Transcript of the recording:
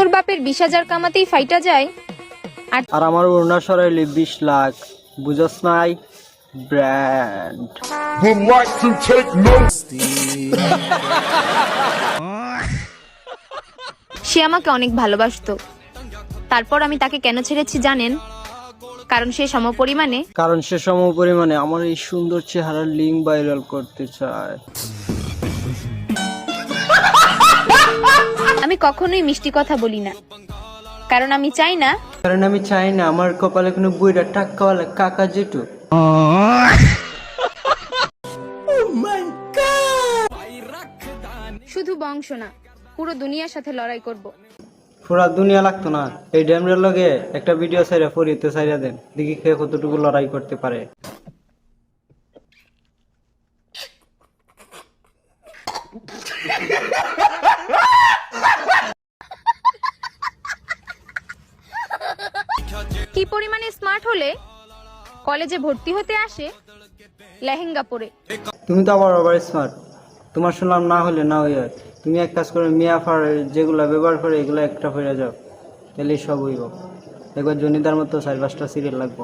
তোর বাপের 20,000 কামাতেই ফাইটা যায় আর আমার ওড়না সরাইলে 20 লাখ, বুঝছ নাই? Brand. Would like to take notes. সে আমাকে অনেক ভালোবাসতো, তারপর আমি তাকে কেন ছেড়েছি জানেন? কারণ সে সমপরিমাণে আমার এই সুন্দর চেহারার লিঙ্ক ভাইরাল করতে চায়। আমি কখনোই মিষ্টি কথা বলি না, কারণ আমি চাই না আমার কপালে কোনো বুইড়া টাক্কাওয়ালা কাকা জেঠু। শুধু বংশ না, পুরো দুনিয়ার সাথে লড়াই করব। পুরা দুনিয়া লাগতো না, এই ড্যামরের লগে একটা ভিডিও ছাইরা ফরিতে ছাইরা দেন, দেখি কে কতটুকু লড়াই করতে পারে। কি পরিমাণে স্মার্ট হলে কলেজে ভর্তি হতে আসে লেহেঙ্গা পরে। তুমি তো আবার স্মার্ট, তোমার শুনলাম না হলে না হইয়া। তুমি এক কাজ করে মিয়াফার যেগুলা ব্যবহার করে এগুলো একটা হয়ে যাও, তাহলে সব হইব। একবার জনিদার মতো 4-5টা সিরিয়াল লাগবো।